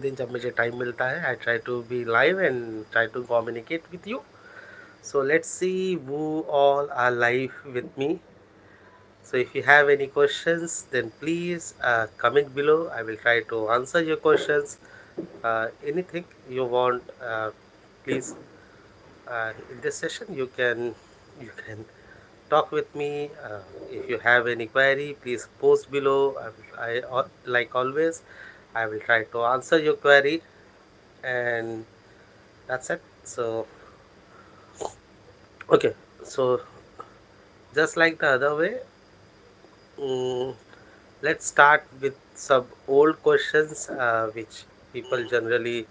दिन जब मुझे टाइम मिलता है I try to be live and try to communicate with you. So let's see who all are live with me. So if you have any questions, then please comment below. I will try to answer your questions. Anything you want, please. In this session, you can talk with me. If you have any query, please post below. Like always, I will try to answer your query, and that's it. So okay, so just like the other way, mm, let's start with some old questions which people generally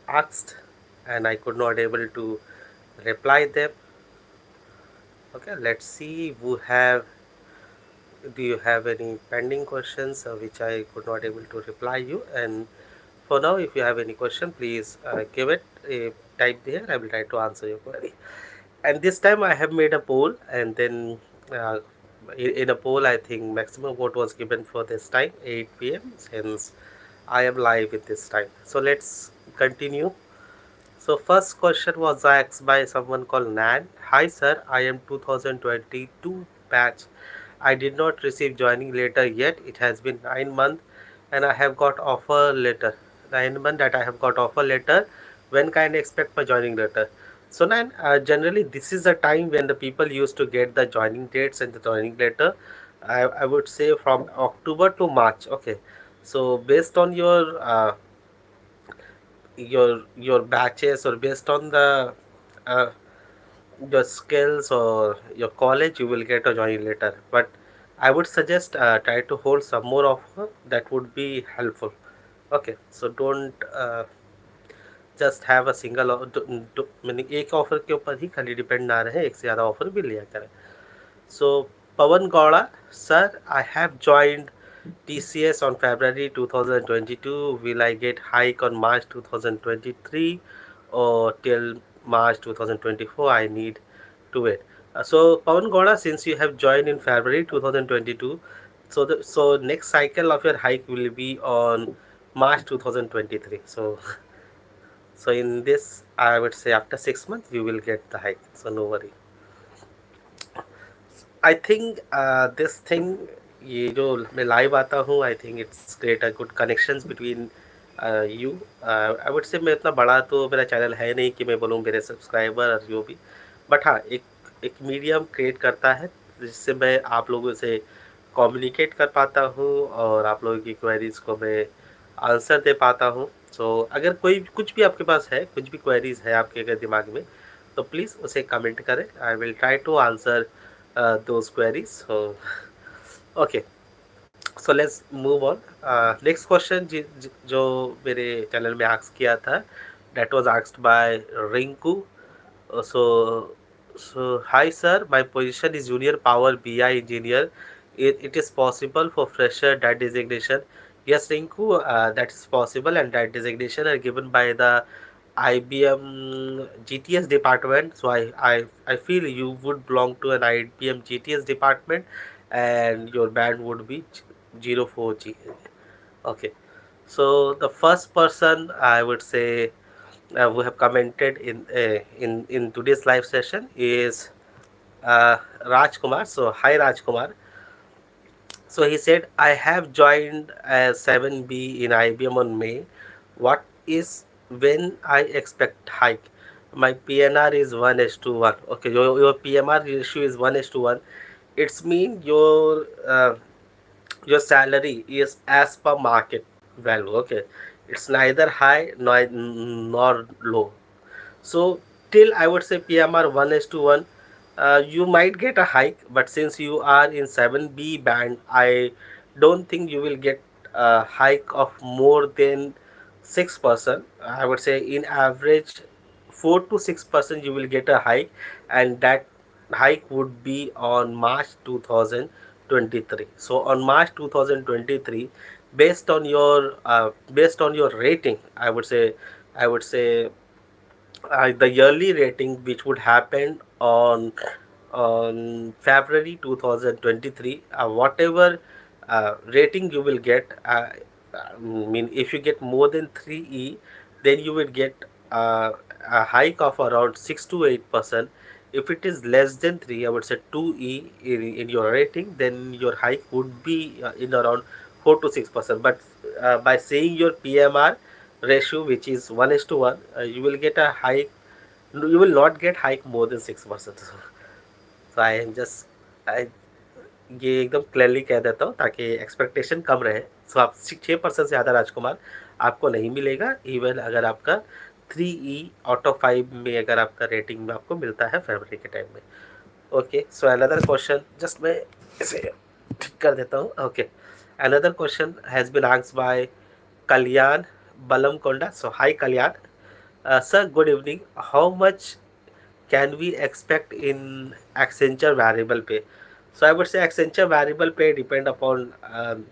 asked, and I could not able to reply them. Okay, let's see who have. Do you have any pending questions which I could not able to reply you? And for now, if you have any question, please give it a type there. I will try to answer your query. And this time I have made a poll, and then uh, in a poll I think maximum vote was given for this time 8 p.m. since I am live at this time. So let's continue. So first question was asked by someone called Nan. Hi sir, I am 2022 batch. I did not receive joining letter yet. It has been 9 months and I have got offer letter. 9 months that I have got offer letter. When can I expect my joining letter? So Nan, generally this is the time when the people used to get the joining dates and the joining letter. I would say from October to March. Okay. So based on your batches or based on the uh, your skills or your college, you will get a joining letter, but I would suggest try to hold some more offer. That would be helpful. Okay, so don't just have a single. मैंने एक offer के ऊपर ही खाली depend ना रहे, एक से ज़्यादा ऑफर भी लिया करें. So Pavan Gowda sir, I have joined TCS on February 2022. Will I get hike on March 2023 or till March 2024? I need to wait. So Pawan Gowda, since you have joined in February 2022, so next cycle of your hike will be on March 2023. So in this, I would say after 6 months you will get the hike. So no worry. I think this thing, ये जो मैं live आता हूँ, I think it's create a good connections between you. I would से मैं इतना बड़ा तो मेरा चैनल है नहीं कि मैं बोलूँ मेरे सब्सक्राइबर और जो भी, बट हाँ एक मीडियम क्रिएट करता है जिससे मैं आप लोगों से कम्युनिकेट कर पाता हूँ और आप लोगों की क्वेरीज को मैं आंसर दे पाता हूँ. सो अगर कोई कुछ भी आपके पास है, कुछ भी क्वेरीज है आपके अगर दिमाग में, तो प्लीज़ उसे कमेंट करें. I will try to answer those queries. So okay, so let's move on. Next question जो मेरे चैनल में आस्क किया था, that was asked by Rinku. So hi sir, my position is junior power BI engineer. It is possible for fresher that designation? Yes Rinku, that is possible, and that designation are given by the IBM GTS department. So I feel you would belong to an IBM GTS department, and your band would be 04G. Okay. So the first person I would say who have commented in today's live session is Raj Kumar. So hi Raj Kumar. So he said, I have joined as 7B in IBM on May. What is when I expect hike? My PNR is 1:1. Okay, your PMR ratio is 1:1. It's mean your salary is as per market value. Okay, it's neither high nor low. So till I would say PMR 1:1, you might get a hike, but since you are in 7B band, I don't think you will get a hike of more than 6%. I would say in average 4 to 6% you will get a hike, and that hike would be on March 2023. So on March 2023, based on your rating, I would say the yearly rating which would happen on February 2023, whatever rating you will get, I mean, if you get more than 3E, then you will get a hike of around 6 to 8%. If it is less than 3, I would say 2E in your rating, then your hike would be in around 4 to 6%. But by saying your PMR ratio, which is 1 is to 1, you will get a hike. You will not get hike more than 6%. So I am just I ये एकदम clearly कह देता हूँ ताकि expectation कम रहे। सो आप 6% से ज़्यादा राजकुमार आपको नहीं मिलेगा, इवन अगर आपका 3E/5 में अगर आपका रेटिंग में आपको मिलता है फरवरी के टाइम में। Okay, so another question, just मैं इसे ठीक कर देता हूँ। Okay, another question has been asked by kalyan bellamkonda. So hi kalyan, sir, good evening. How much can we expect in Accenture variable pay? So I would say Accenture variable pay depend upon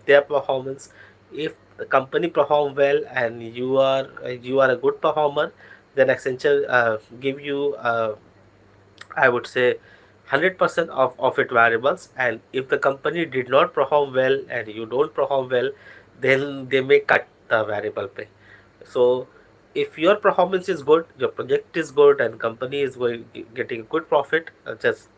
their performance. If the company perform well and you are a good performer, then Accenture give you I would say 100% of it variables. And if the company did not perform well and you don't perform well, then they may cut the variable pay. So if your performance is good, your project is good, and company is going getting a good profit, just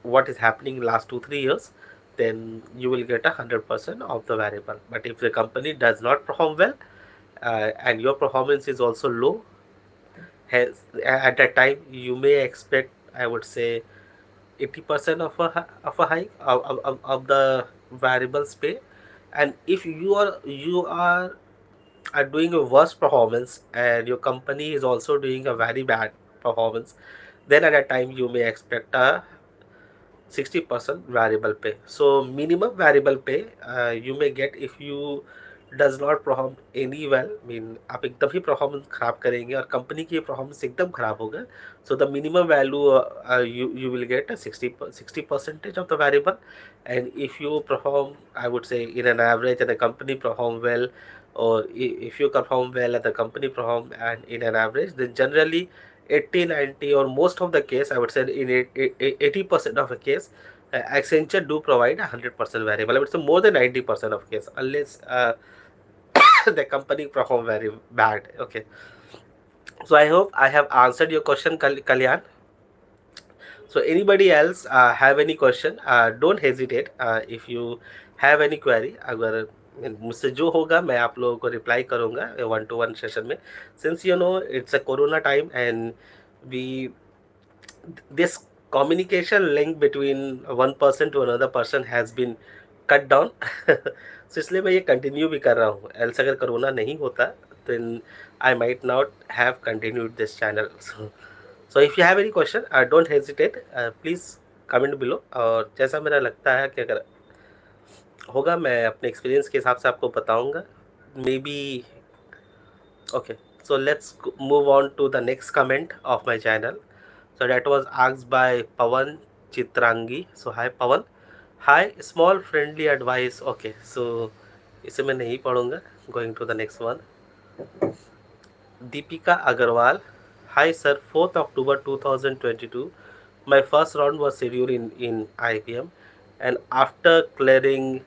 what is happening in last 2 3 years, then you will get 100% of the variable. But if the company does not perform well and your performance is also low, hence at that time you may expect, I would say, 80% of a hike of the variables pay. And if you are doing a worse performance and your company is also doing a very bad performance, then at that time you may expect a 60% variable pay. So minimum variable pay you may get if you does not perform any well, mean आप एकदम ही performance खराब करेंगे और company की performance एकदम खराब होगा, so the minimum value you will get a 60% of the variable. And if you perform, I would say, in an average and the company perform well, or if you perform well and the company perform and in an average, then generally 80 90 or most of the case, I would say in 80% of the case, Accenture do provide 100% variable. I would say more than 90% of case, unless the company perform very bad. Okay, so I hope I have answered your question, Kalyan. So anybody else have any question, don't hesitate. If you have any query, अगर मुझसे जो होगा मैं आप लोगों को reply करूँगा 1-to-1 session में, since you know it's a corona time and we this communication link between one person to another person has been cut down. So इसलिए मैं ये कंटिन्यू भी कर रहा हूँ, एल्स अगर कोरोना नहीं होता then I might not have continued this channel. So if you have any question, don't hesitate, please comment below. और जैसा मेरा लगता है कि अगर होगा मैं अपने एक्सपीरियंस के हिसाब से आपको बताऊंगा, may be. Okay, so let's move on to the next comment of my channel. So that was asked by Pawan Chitrangi. So hi Pawan. Hi, small friendly advice. Okay, so इसे मैं नहीं पढ़ूंगा. Going to the next one. Deepika Agarwal. Hi sir, 4th October 2022. My first round was scheduled in IBM, and after clearing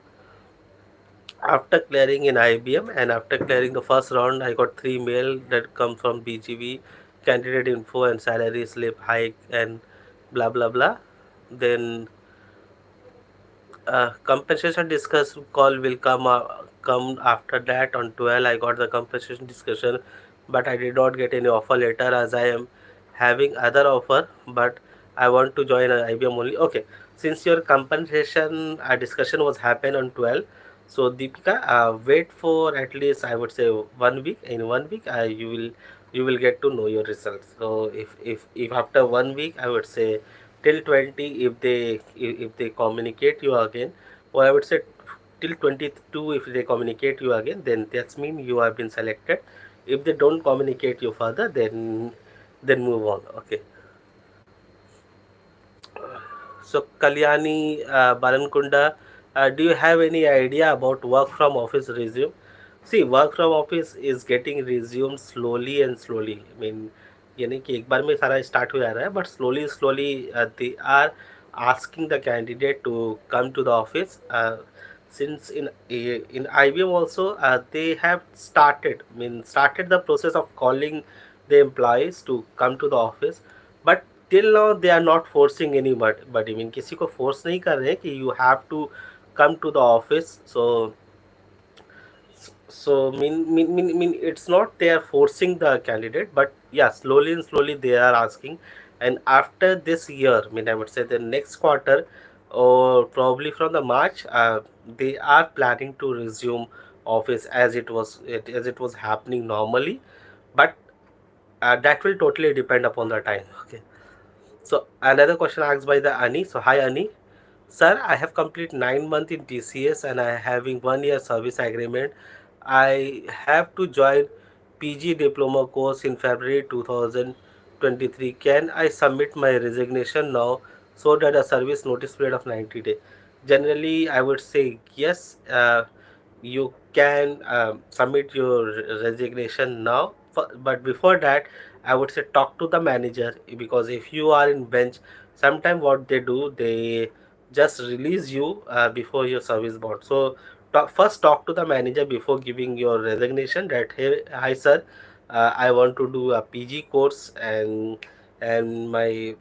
in IBM and after clearing the first round, I got 3 mail that come from BGV, candidate info and salary slip hike and blah blah blah. Then compensation discuss call will come after that on 12. I got the compensation discussion, but I did not get any offer letter as I am having other offer, but I want to join IBM only. Okay, since your compensation discussion was happen on 12, so Deepika, wait for at least, I would say, 1 week. In 1 week, you will get to know your results. So if after 1 week, I would say till 20, if they communicate you again, or I would say till 22, if they communicate you again, then that's mean you have been selected. If they don't communicate you further, then move on. Okay, so Kalyani Balankunda, do you have any idea about work from office resume? See, work from office is getting resumed slowly and slowly. I mean, ये नहीं कि एक बार में सारा start हो जा रहा है, but slowly they are asking the candidate to come to the office. since in IBM also they have started the process of calling the employees to come to the office, but till now they are not forcing anybody, किसी को force नहीं कर रहे हैं कि you have to come to the office. So it's not they are forcing the candidate, but yeah, slowly and slowly they are asking. And after this year, I would say the next quarter, or probably from the March, they are planning to resume office as it was happening normally. But that will totally depend upon the time. Okay. So another question asked by the Ani. So hi Ani. Sir, I have completed 9 months in TCS and I am having 1 year service agreement. I have to join PG Diploma course in February 2023. Can I submit my resignation now so that a service notice period of 90 days? Generally, I would say yes. You can submit your resignation now, but before that, I would say talk to the manager, because if you are in bench, sometime what they do, they just release you before your service board. So first talk to the manager before giving your resignation, that hey, hi sir, I want to do a PG course, and my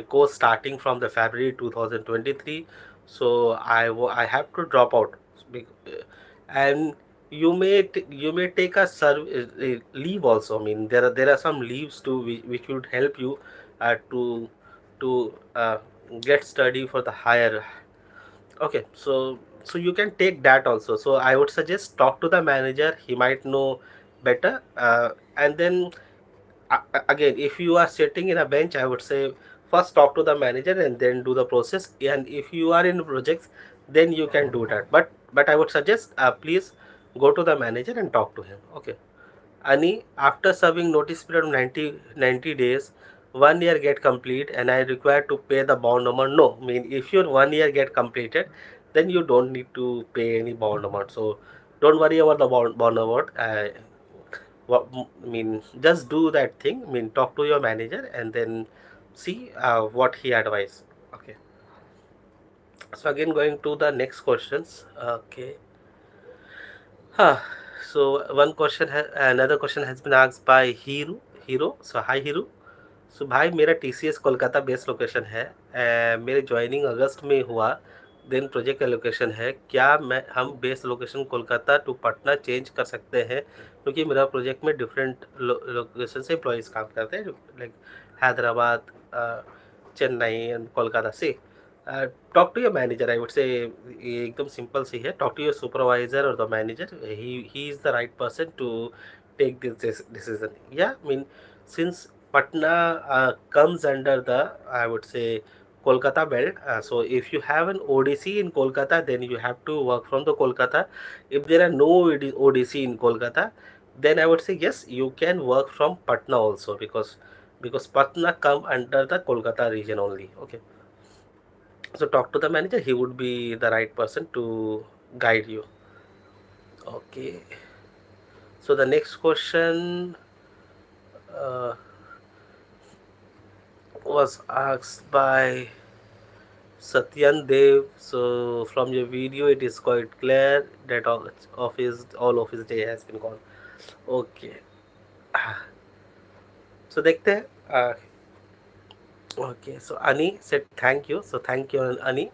course starting from the February 2023. So I have to drop out. And you may take a leave also. There are some leaves too, which would help you to get study for the higher. Okay, so you can take that also. So I would suggest talk to the manager. He might know better. And then again, if you are sitting in a bench, I would say first talk to the manager and then do the process. And if you are in projects, then you can do that. But I would suggest please go to the manager and talk to him. Okay. Ani, after serving notice period of 90 days, 1 year get complete and I require to pay the bond amount. No, if your 1 year get completed, then you don't need to pay any bond amount. So don't worry about the bond amount. Just do that thing. Talk to your manager and then see what he advise. Okay. So again, going to the next questions. Okay. Huh. So another question has been asked by Hero. So hi Hero. So भाई मेरा TCS Kolkata base location है। मेरे joining अगस्त में हुआ। Then project का location है, क्या मैं हम base location Kolkata to Patna change कर सकते हैं, क्योंकि मेरा प्रोजेक्ट में डिफरेंट लोकेशन से एम्प्लॉयज़ काम करते हैं, लाइक हैदराबाद, चेन्नई एंड कोलकाता से। Talk to your manager, I would say ये एकदम सिंपल सी है। टॉक टू योर सुपरवाइजर और the manager, he is the right person to take this decision. Yeah, since Patna comes under the, I would say, Kolkata belt. So if you have an ODC in Kolkata, then you have to work from the Kolkata. If there are no ODC in Kolkata, then I would say yes, you can work from Patna also, because Patna come under the Kolkata region only. Okay. So talk to the manager. He would be the right person to guide you. Okay. So the next question uh, was asked by Satyan Dev. So from your video, it is quite clear that all office day has been gone. Okay. So देखते हैं. Okay. So Ani said thank you. So thank you Ani.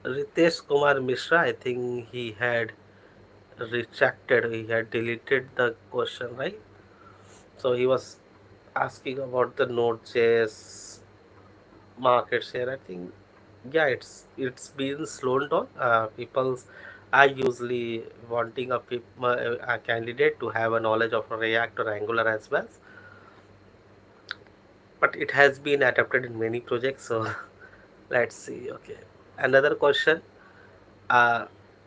Ritesh Kumar Mishra, I think he had retracted. He had deleted the question, right? So he was asking about the Node.js market share. I think yeah, it's been slowed down. People are usually wanting a candidate to have a knowledge of React or Angular as well, but it has been adapted in many projects. So let's see. Okay, another question. uh,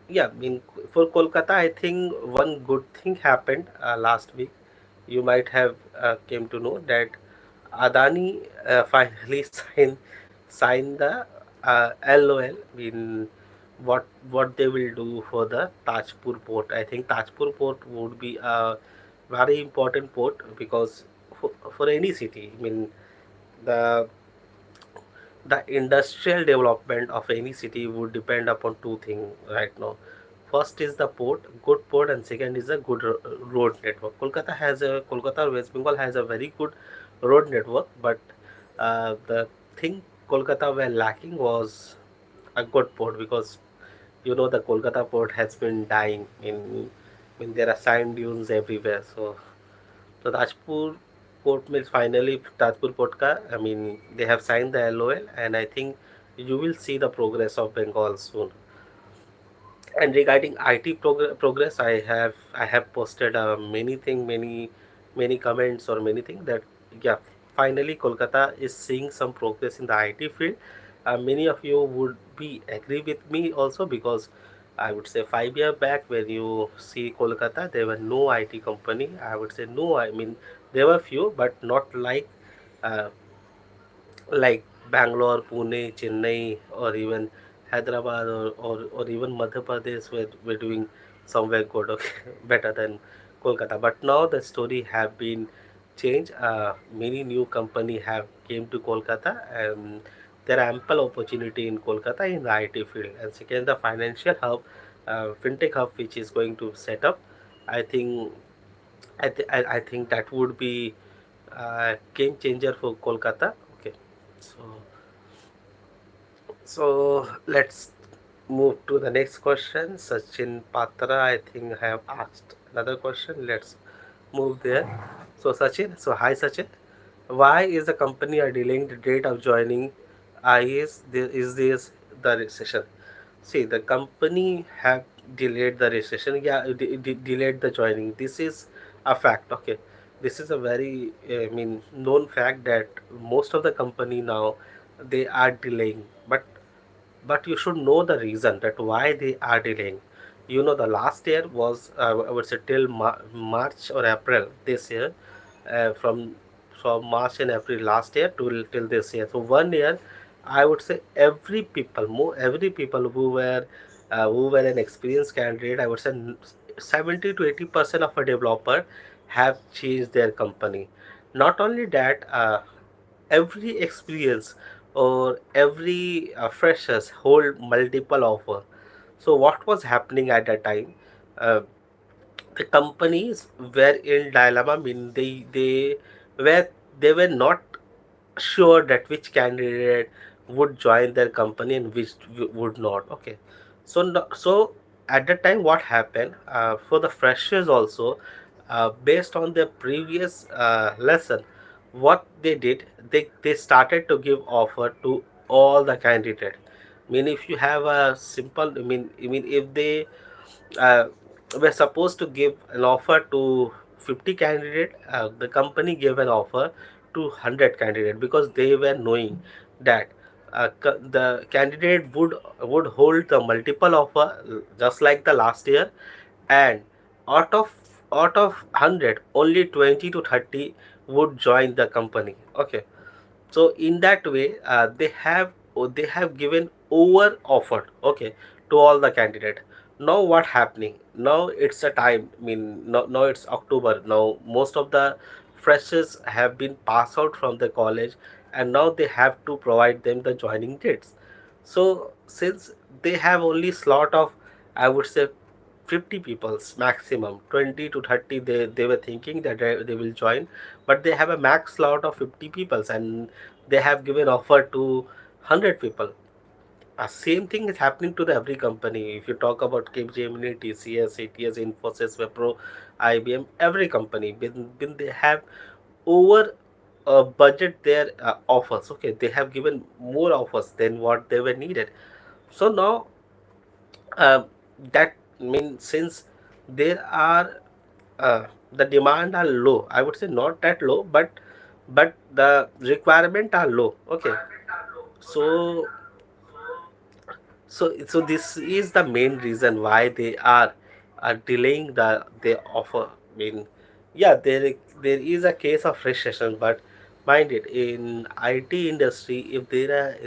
yeah, for Kolkata, I think one good thing happened last week. You might have came to know that Adani finally signed the LOL. What they will do for the Tajpur port. I think Tajpur port would be a very important port, because for any city, the the industrial development of any city would depend upon two things right now. First is the port, good port, and second is a good road network. Kolkata or West Bengal has a very good road network, but the thing Kolkata were lacking was a good port, because the Kolkata port has been dying. In there are sand dunes everywhere. So Rajpur port means finally Rajpur port ka. I mean they have signed the LOL, and I think you will see the progress of Bengal soon. And regarding IT progress, I have posted many comments or many things that, yeah, finally Kolkata is seeing some progress in the IT field. Many of you would be agree with me also, because I would say 5 year back when you see Kolkata, there were no IT company. I would say no. I mean there were few, but not uh, like Bangalore, Pune, Chennai, or even Hyderabad, or even Madhya Pradesh were doing somewhere good, okay, better than Kolkata. But now the story have been changed. Many new company have came to Kolkata, and there are ample opportunity in Kolkata in the IT field. And second, the financial hub, fintech hub, which is going to set up. I think I think that would be game changer for Kolkata. Okay, so let's move to the next question. Sachin Patra, I think, have asked another question. Let's move there. So Sachin, so hi Sachin. Why is the company are delaying the date of joining? Is this the recession? See, the company have delayed the registration. Yeah, delayed the joining. This is a fact. Okay, this is a very known fact that most of the company now they are delaying. But you should know the reason that why they are delaying. The last year was, I would say, till March or April this year, from March and April last year to till this year. So 1 year, I would say every people who were an experienced candidate, I would say 70 to 80% of a developer have changed their company. Not only that, every experience or every freshers hold multiple offer. So what was happening at that time? Uh, the companies were in dilemma. I mean, were they were not sure that which candidate would join their company and which would not. Okay, so so at that time, what happened for the freshers also, based on their previous lesson, what they did, they started to give offer to all the candidate. I mean, if you have a simple, if they uh, were supposed to give an offer to 50 candidate, the company gave an offer to 100 candidate, because they were knowing that the candidate would hold the multiple offer, just like the last year. And out of 100, only 20 to 30 would join the company. Okay, so in that way, they have given over offer, okay, to all the candidate. Now what happening, now it's a time, now it's October. Now most of the freshers have been passed out from the college, and now they have to provide them the joining dates. So since they have only slot of, I would say, 50 people's maximum, 20 to 30 they were thinking that they will join, but they have a max slot of 50 peoples, and they have given offer to 100 people. Same thing is happening to the every company. If you talk about Capgemini, TCS, ATS, Infosys, Wipro, IBM, every company, when they have over budget their offers. Okay, they have given more offers than what they were needed. So now, uh, that means, since there are uh, the demand are low, I would say not that low, but the requirement are low. Okay, so so this is the main reason why they are delaying the offer. I mean, yeah, there is a case of recession, but mind it, in IT industry, if there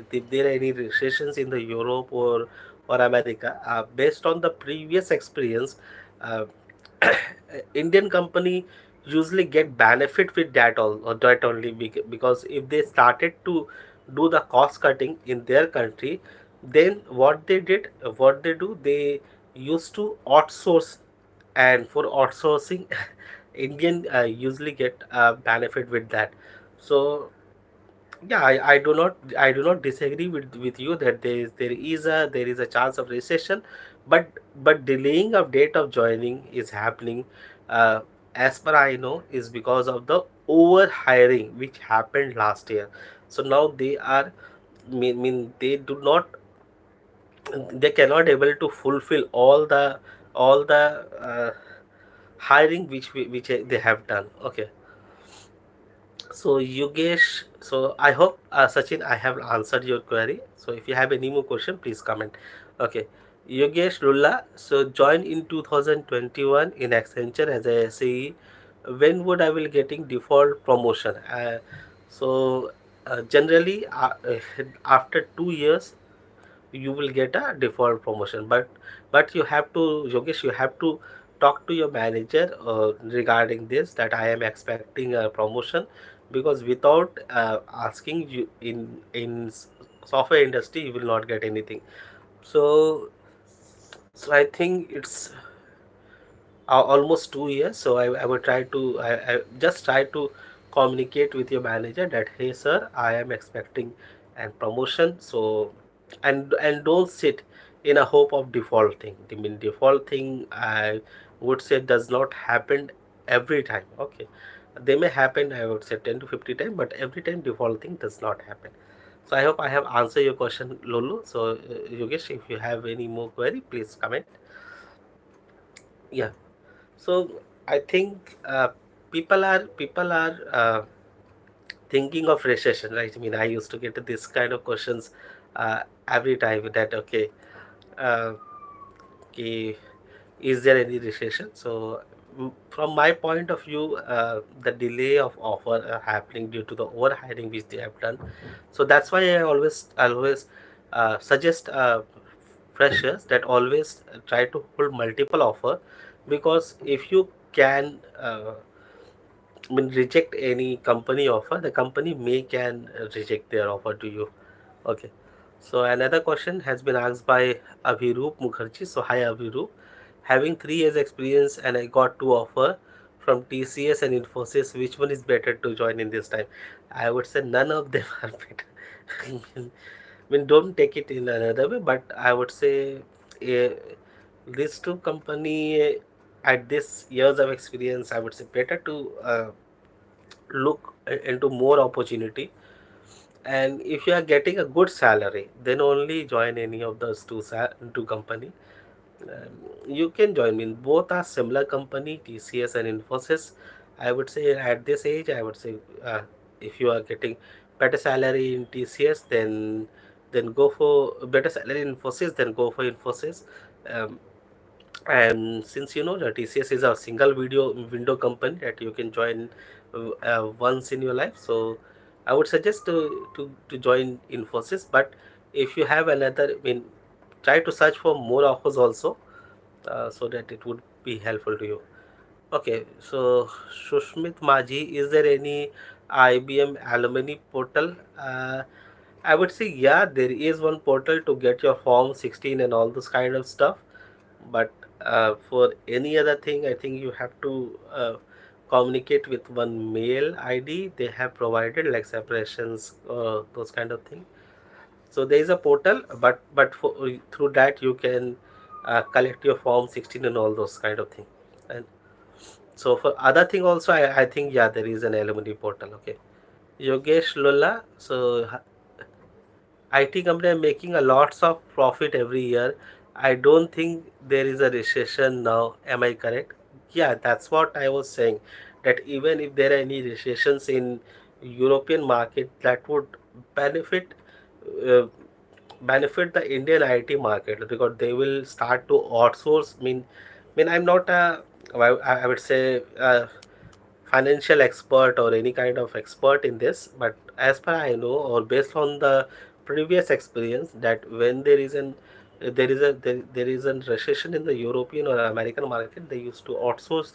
are any recessions in the Europe or America, based on the previous experience, uh, Indian company usually get benefit with that, all or that only, because if they started to do the cost cutting in their country, then what they do, they used to outsource, and for outsourcing, Indian usually get benefit with that. So yeah, I do not disagree with you that there is a chance of recession, but delaying of date of joining is happening, uh, as per I know, is because of the over hiring which happened last year. So now they are, mean they do not, they cannot able to fulfill all the hiring which they have done. Okay. So Yogesh, so I hope, Sachin, I have answered your query. So if you have any more question, please comment. Okay, Yogesh Lulla, so joined in 2021 in Accenture as a SAE. When would I will getting default promotion? Generally, after 2 years you will get a default promotion, but you have to, Yogesh, you have to talk to your manager regarding this, that I am expecting a promotion, because without asking you in software industry you will not get anything. So I think it's almost 2 years. So I would try to, I just try to communicate with your manager that, hey sir, I am expecting and promotion. So and don't sit in a hope of defaulting. I mean, defaulting, I would say, does not happen every time. Okay, they may happen, I would say, 10 to 50 times, but every time defaulting does not happen. So I hope I have answered your question, Lulu. So Yogesh, if you have any more query, please comment. Yeah. So I think people are thinking of recession, right? I mean, I used to get this kind of questions every time, that okay, uh, okay, is there any recession? So from my point of view, the delay of offer happening due to the overhiring which they have done. So that's why I always suggest freshers that always try to hold multiple offer, because if you can reject any company offer, the company may can reject their offer to you. Okay. So another question has been asked by Abhiroop Mukherjee. So hi Abhiroop, having 3 years experience and I got two offer from TCS and Infosys, which one is better to join in this time? I would say none of them are better. Don't take it in another way, but I would say uh, these two company, at this years of experience, I would say better to look into more opportunity. And if you are getting a good salary, then only join any of those two company. um, you can join in, both are similar company, TCS and Infosys. I would say at this age, I would say, if you are getting better salary in TCS, then go for better salary in Infosys, then go for Infosys. um, and since you know that TCS is a single video window company that you can join once in your life, so I would suggest to join Infosys. But if you have another, try to search for more offers also, so that it would be helpful to you. Okay, so Sushmit Maji, is there any IBM alumni portal? I would say yeah, there is one portal to get your form 16 and all this kind of stuff. But for any other thing, I think you have to communicate with one mail ID they have provided, like separations, those kind of thing. So there is a portal, but through that you can collect your form 16 and all those kind of thing. And so for other thing also, I think yeah, there is an alumni portal. Okay. Yogesh Lola, so IT company are making a lots of profit every year. I don't think there is a recession now. Am I correct? Yeah, that's what I was saying. That even if there are any recessions in European market, that would benefit uh, benefit the Indian IT market, because they will start to outsource. I'm not a, I would say, financial expert or any kind of expert in this, but as per I know, or based on the previous experience, that when there is a recession in the European or American market, they used to outsource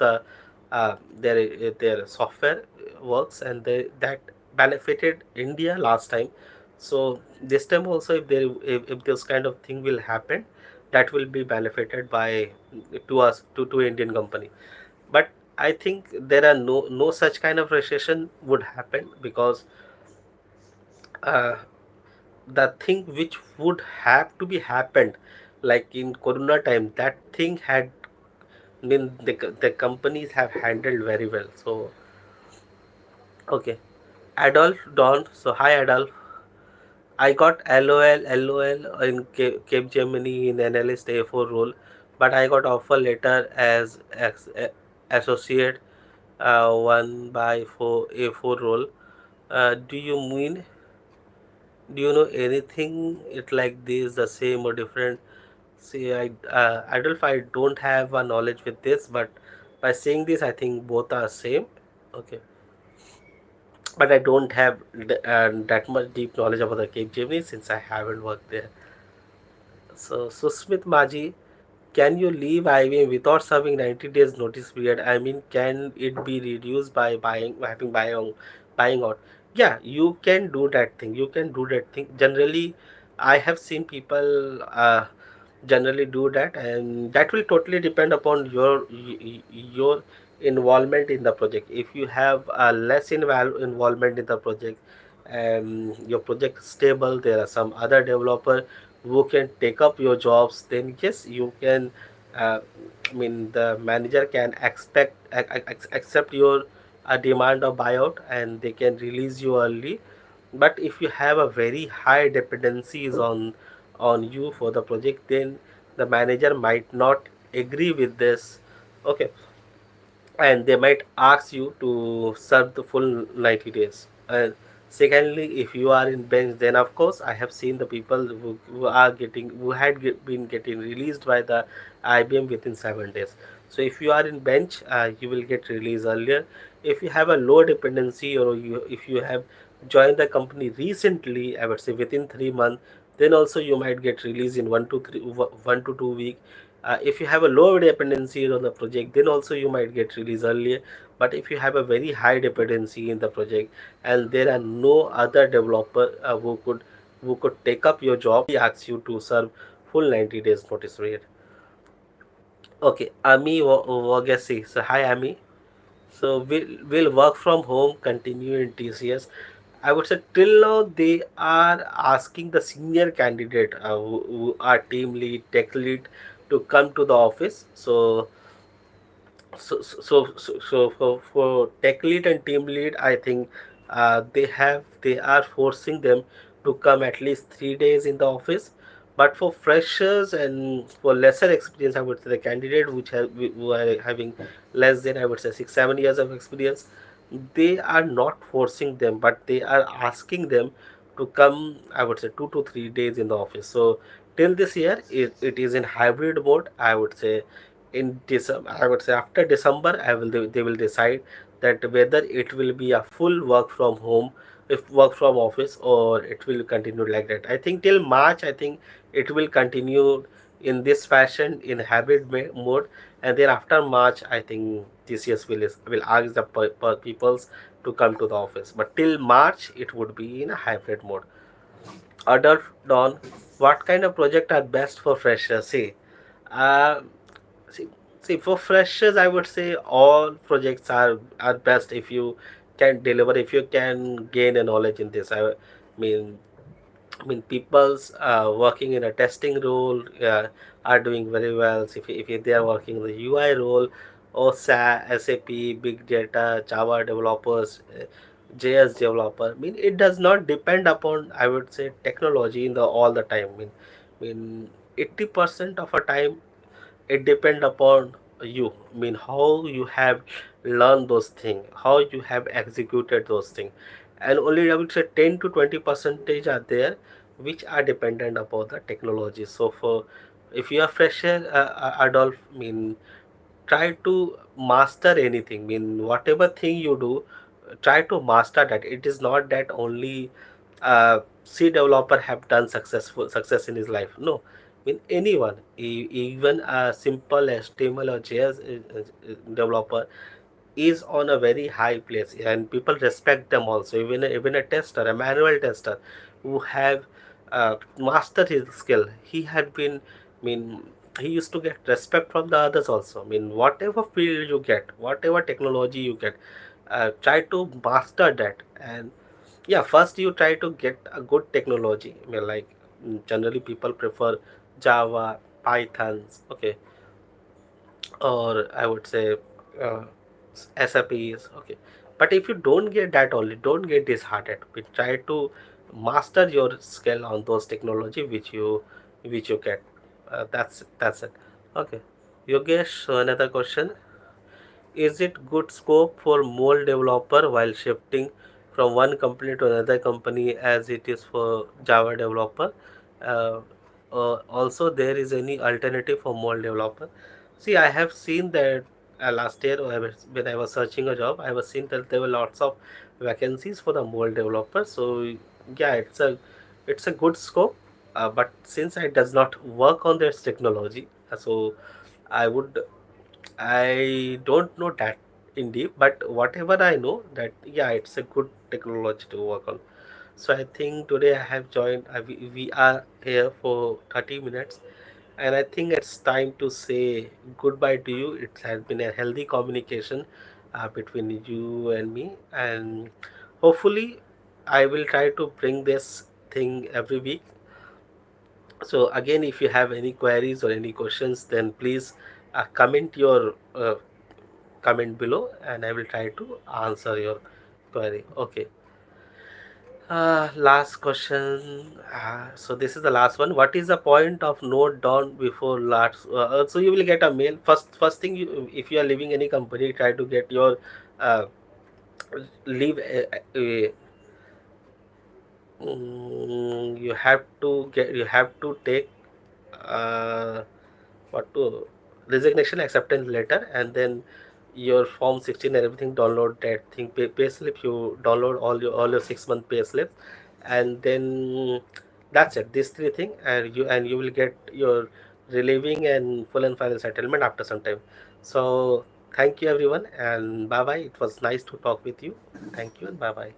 their software works, and that benefited India last time. So this time also, if this kind of thing will happen, that will be benefited by to us, to Indian company. But I think there are no such kind of recession would happen, because uh, the thing which would have to be happened, like in corona time, that thing had been, the companies have handled very well. So okay, Adolf Don. So hi Adolf. I got LOL in Cape Gemini in analyst A4 role, but I got offer later as associate 1 by 4 A4 role. Do you mean, do you know anything it like this, the same or different? See, Adolf, I don't have a knowledge with this, but by saying this, I think both are same. Okay, but I don't have that much deep knowledge about the Cape Gemini since I haven't worked there. So, Susmit Maji, can you leave IBM without serving 90 days notice period? I mean, can it be reduced by buying out? Yeah, you can do that thing. You can do that thing. Generally, I have seen people generally do that, and that will totally depend upon your involvement in the project. If you have less involvement in the project, and your project is stable, there are some other developer who can take up your jobs, then yes, you can uh, I mean, the manager can accept your demand of buyout, and they can release you early. But if you have a very high dependencies on you for the project, then the manager might not agree with this. Okay, and they might ask you to serve the full 90 days. And secondly, if you are in bench, then of course I have seen the people who had been getting released by the IBM within 7 days. So if you are in bench, you will get released earlier. If you have a low dependency, or if you have joined the company recently, I would say within 3 months, then also you might get released in 1 to 2 week. If you have a low dependency on the project, then also you might get released earlier. But if you have a very high dependency in the project, and there are no other developer who could take up your job, asks you to serve full 90 days notice period. Okay, Ami Wagasi. So hi Ami. So will work from home continue in TCS? I would say till now they are asking the senior candidate, who are team lead, tech lead, to come to the office. So for tech lead and team lead, I think they are forcing them to come at least 3 days in the office. But for freshers and for lesser experience, I would say the candidate who are having less than, I would say, 6 7 years of experience, they are not forcing them, but they are asking them to come, I would say, 2 to 3 days in the office. So till this year, it is in hybrid mode. I would say in December, I would say after December, they will decide that whether it will be a full work from home, if work from office, or it will continue like that. I think till March, I think it will continue in this fashion in hybrid mode, and then after March, I think TCS will ask the peoples to come to the office. But till March, it would be in a hybrid mode. Adult Dawn, what kind of project are best for freshers? Uh, See, see, for freshers, I would say all projects are best if you can deliver, if you can gain a knowledge in this. Mean, people's working in a testing role are doing very well. So if they are working in the UI role, or SAP, Big Data, Java developers, JS developer. It does not depend upon, I would say, technology in the all the time. 80% of a time it depend upon you. How you have learned those things, how you have executed those things, and only, I would say, 10 to 20 percentage are there which are dependent upon the technology. So for, if you are fresher, Adolf, try to master anything. Whatever thing you do, try to master that. It is not that only C developer have done success in his life. No, anyone, even a simple HTML or JS developer is on a very high place, and people respect them also. Even a tester, a manual tester, who have mastered his skill. He had been, I mean, he used to get respect from the others also. I mean, whatever field you get, whatever technology you get, try to master that. And yeah, first you try to get a good technology. I mean, like generally people prefer Java, Pythons, okay, or I would say uh, SAPs, okay. But if you don't get that only, don't get disheartened. But try to master your skill on those technology which you get. That's it. Okay, Yogesh, so another question: is it good scope for more developer while shifting from one company to another company as it is for Java developer? Uh, Also, there is any alternative for more developer? See, I have seen that last year when I was searching a job, I was seeing that there were lots of vacancies for the mole developer. So yeah, it's a good scope, but since I does not work on this technology, so I would I don't know that in deep, but whatever I know that yeah, it's a good technology to work on. So I think today I have joined. We are here for 30 minutes, and I think it's time to say goodbye to you. It has been a healthy communication between you and me, and hopefully, I will try to bring this thing every week. So again, if you have any queries or any questions, then please comment your comment below and I will try to answer your query. Okay. Last question. So this is the last one. What is the point of note down before last? So you will get a mail. First thing, if you are leaving any company, try to get your uh, leave. You have to take uh, what to resignation acceptance letter, and then your form 16 and everything, download that thing, pay slip, you download all your 6 month pay slips, and then that's it, these three things, and you will get your relieving and full and final settlement after some time. So thank you everyone, and bye bye. It was nice to talk with you. Thank you and bye bye.